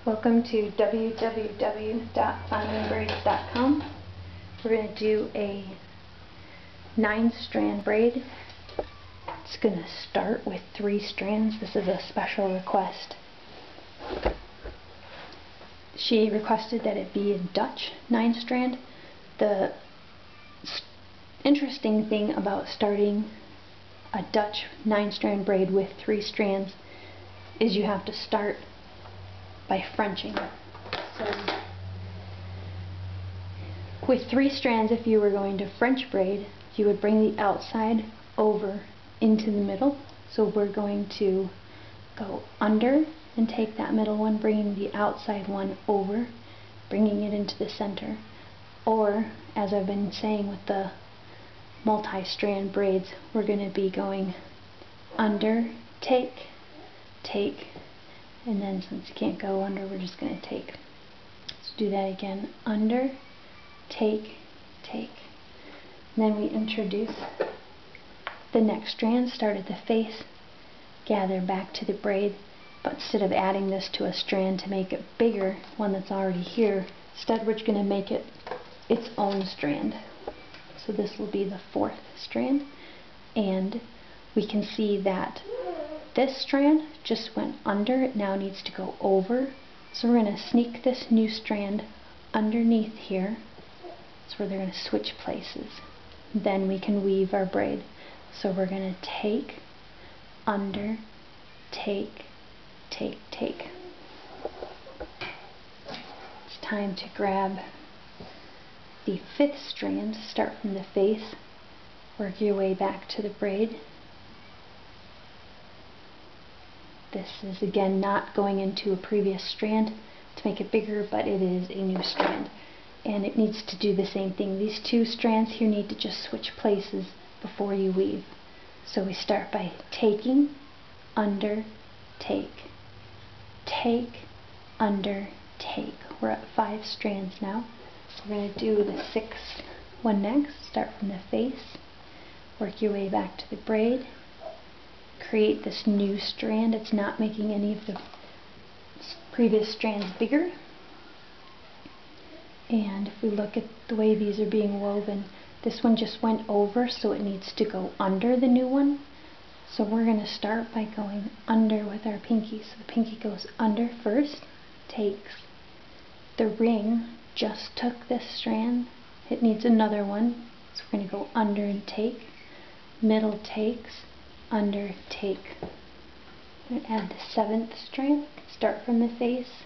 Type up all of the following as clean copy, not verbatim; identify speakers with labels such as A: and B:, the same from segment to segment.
A: Welcome to www.findingbraids.com. We're going to do a 9-strand braid. It's going to start with 3 strands. This is a special request. She requested that it be a Dutch 9-strand. The interesting thing about starting a Dutch 9-strand braid with 3 strands is you have to start by Frenching. So with 3 strands, if you were going to French braid, you would bring the outside over into the middle. So we're going to go under and take that middle one, bringing the outside one over, bringing it into the center. Or, as I've been saying with the multi-strand braids, we're going to be going under, take, take, and then since you can't go under, we're just going to take. Let's do that again. Under, take, take. And then we introduce the next strand, start at the face, gather back to the braid, but instead of adding this to a strand to make it bigger, one that's already here, instead we're going to make it its own strand. So this will be the 4th strand, and we can see that this strand just went under. It now needs to go over. So we're going to sneak this new strand underneath here. That's where they're going to switch places. Then we can weave our braid. So we're going to take, under, take, take, take. It's time to grab the 5th strand. Start from the face, work your way back to the braid. This is again not going into a previous strand to make it bigger, but it is a new strand. And it needs to do the same thing. These 2 strands here need to just switch places before you weave. So we start by taking, under, take, take, under, take. We're at 5 strands now. We're going to do the 6th one next. Start from the face, work your way back to the braid, create this new strand. It's not making any of the previous strands bigger. And if we look at the way these are being woven, this one just went over, so it needs to go under the new one. So we're going to start by going under with our pinky. So the pinky goes under first, takes. The ring just took this strand. It needs another one. So we're going to go under and take. Middle takes, under, take. I'm going to add the 7th strand. Start from the face,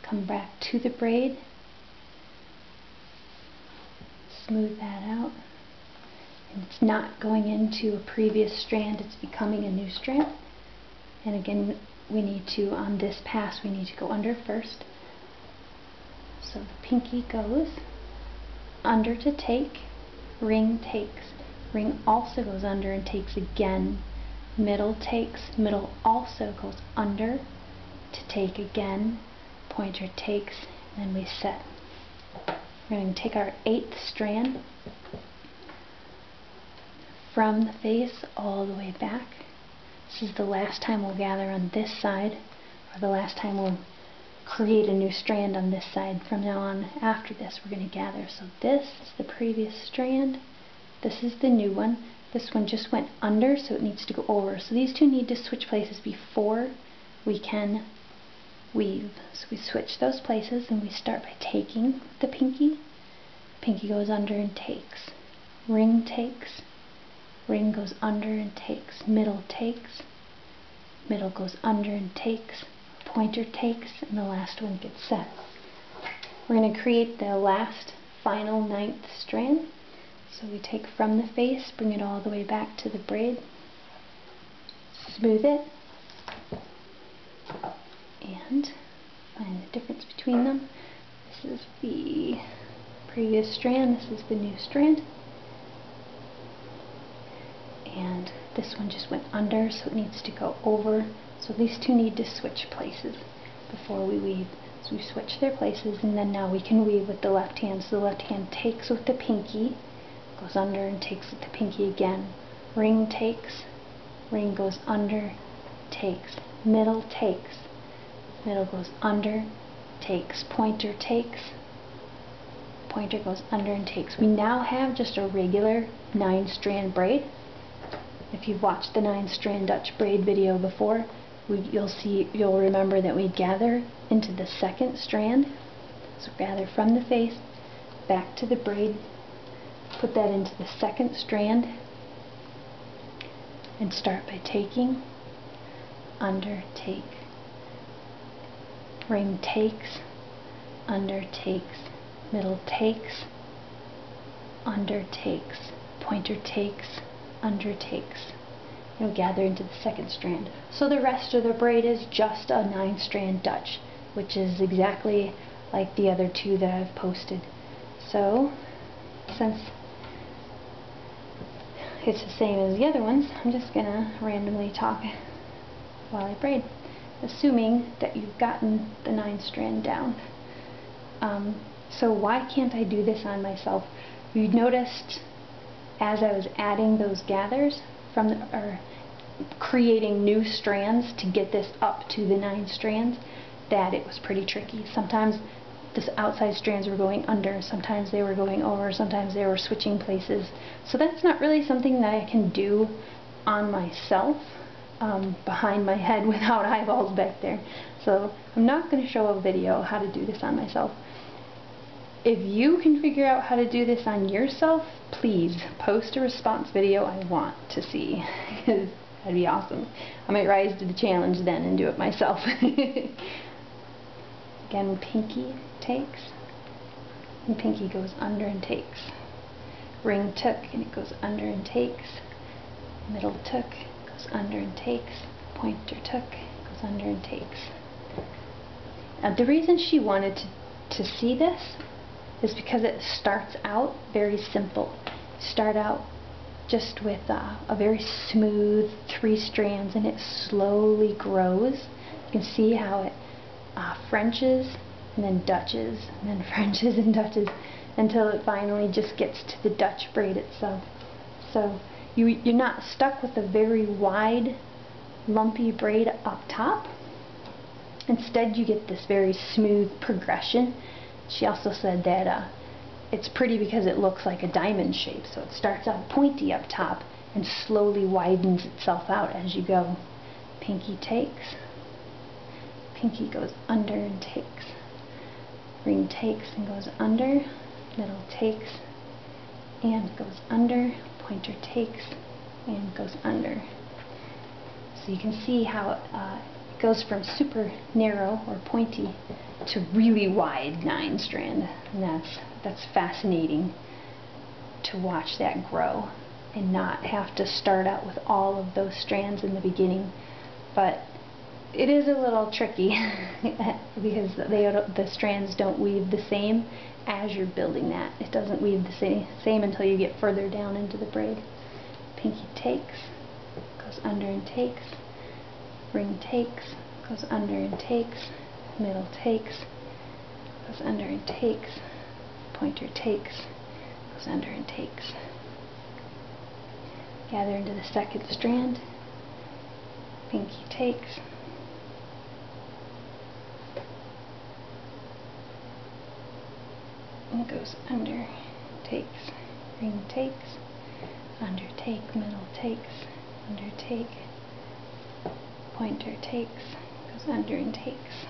A: come back to the braid, smooth that out. And it's not going into a previous strand, it's becoming a new strand. And again, we need to, on this pass, we need to go under first. So the pinky goes under to take, ring takes. Ring also goes under and takes again. Middle takes, middle also goes under to take again. Pointer takes, and then we set. We're going to take our 8th strand from the face all the way back. This is the last time we'll gather on this side, or the last time we'll create a new strand on this side. From now on, after this, we're going to gather. So this is the previous strand. This is the new one. This one just went under, so it needs to go over. So these 2 need to switch places before we can weave. So we switch those places, and we start by taking the pinky. Pinky goes under and takes. Ring takes. Ring goes under and takes. Middle takes. Middle goes under and takes. Pointer takes, and the last one gets set. We're going to create the last final 9th strand. So we take from the face, bring it all the way back to the braid, smooth it, and find the difference between them. This is the previous strand, this is the new strand. And this one just went under, so it needs to go over. So these 2 need to switch places before we weave. So we switch their places, and then now we can weave with the left hand. So the left hand takes with the pinky, goes under and takes with the pinky again. Ring takes, ring goes under, takes. Middle takes, middle goes under, takes, pointer takes, pointer goes under and takes. We now have just a regular 9-strand braid. If you've watched the 9-strand Dutch braid video before, you'll remember that we gather into the second strand. So gather from the face back to the braid, put that into the second strand, and start by taking, under, take, ring takes, under takes, middle takes, under takes, pointer takes, under takes. You'll gather into the second strand. So the rest of the braid is just a 9-strand Dutch, which is exactly like the other two that I've posted. So since it's the same as the other ones, I'm just gonna randomly talk while I braid, assuming that you've gotten the 9-strand down. So why can't I do this on myself? You noticed as I was adding those gathers or creating new strands to get this up to the 9 strands, that it was pretty tricky. Sometimes the outside strands were going under, sometimes they were going over, sometimes they were switching places. So that's not really something that I can do on myself, behind my head without eyeballs back there. So I'm not going to show a video how to do this on myself. If you can figure out how to do this on yourself, please post a response video. I want to see, because that'd be awesome. I might rise to the challenge then and do it myself. Again, pinky takes, and pinky goes under and takes. Ring took, and it goes under and takes. Middle took, goes under and takes. Pointer took, goes under and takes. Now the reason she wanted to see this is because it starts out very simple. Start out just with a very smooth 3 strands, and it slowly grows. You can see how it Frenches and then Dutches and then Frenches and Dutches until it finally just gets to the Dutch braid itself. So you're not stuck with a very wide lumpy braid up top. Instead you get this very smooth progression. She also said that it's pretty because it looks like a diamond shape, so it starts out pointy up top and slowly widens itself out as you go. Pinky takes, pinky goes under and takes, ring takes and goes under, middle takes and goes under, pointer takes and goes under. So you can see how it goes from super narrow or pointy to really wide 9-strand, and that's fascinating to watch that grow and not have to start out with all of those strands in the beginning. But it is a little tricky because the strands don't weave the same as you're building that. It doesn't weave the same until you get further down into the braid. Pinky takes, goes under and takes, ring takes, goes under and takes, middle takes, goes under and takes, pointer takes, goes under and takes. Gather into the second strand, pinky takes, and goes under, takes, ring takes, under take, middle takes, under take, pointer takes, goes under and takes.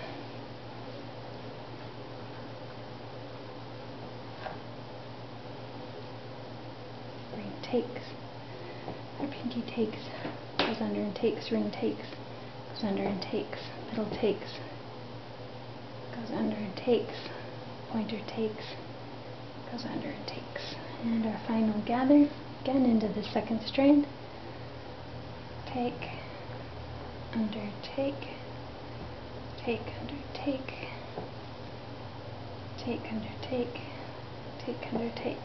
A: Ring takes, or pinky takes, goes under and takes, ring takes, goes under and takes, middle takes, goes under and takes, pointer takes, goes under and takes. And our final gather, again into the second strand, take, under, take, under, take, under, take, under, take.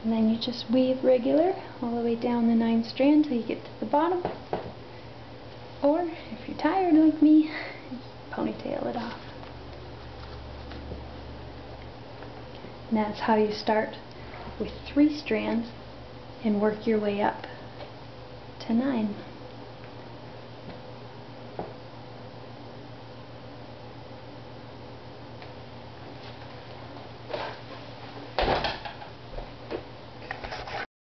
A: And then you just weave regular all the way down the 9th strand till you get to the bottom. Or, if you're tired like me, ponytail it off. And that's how you start with 3 strands and work your way up to 9.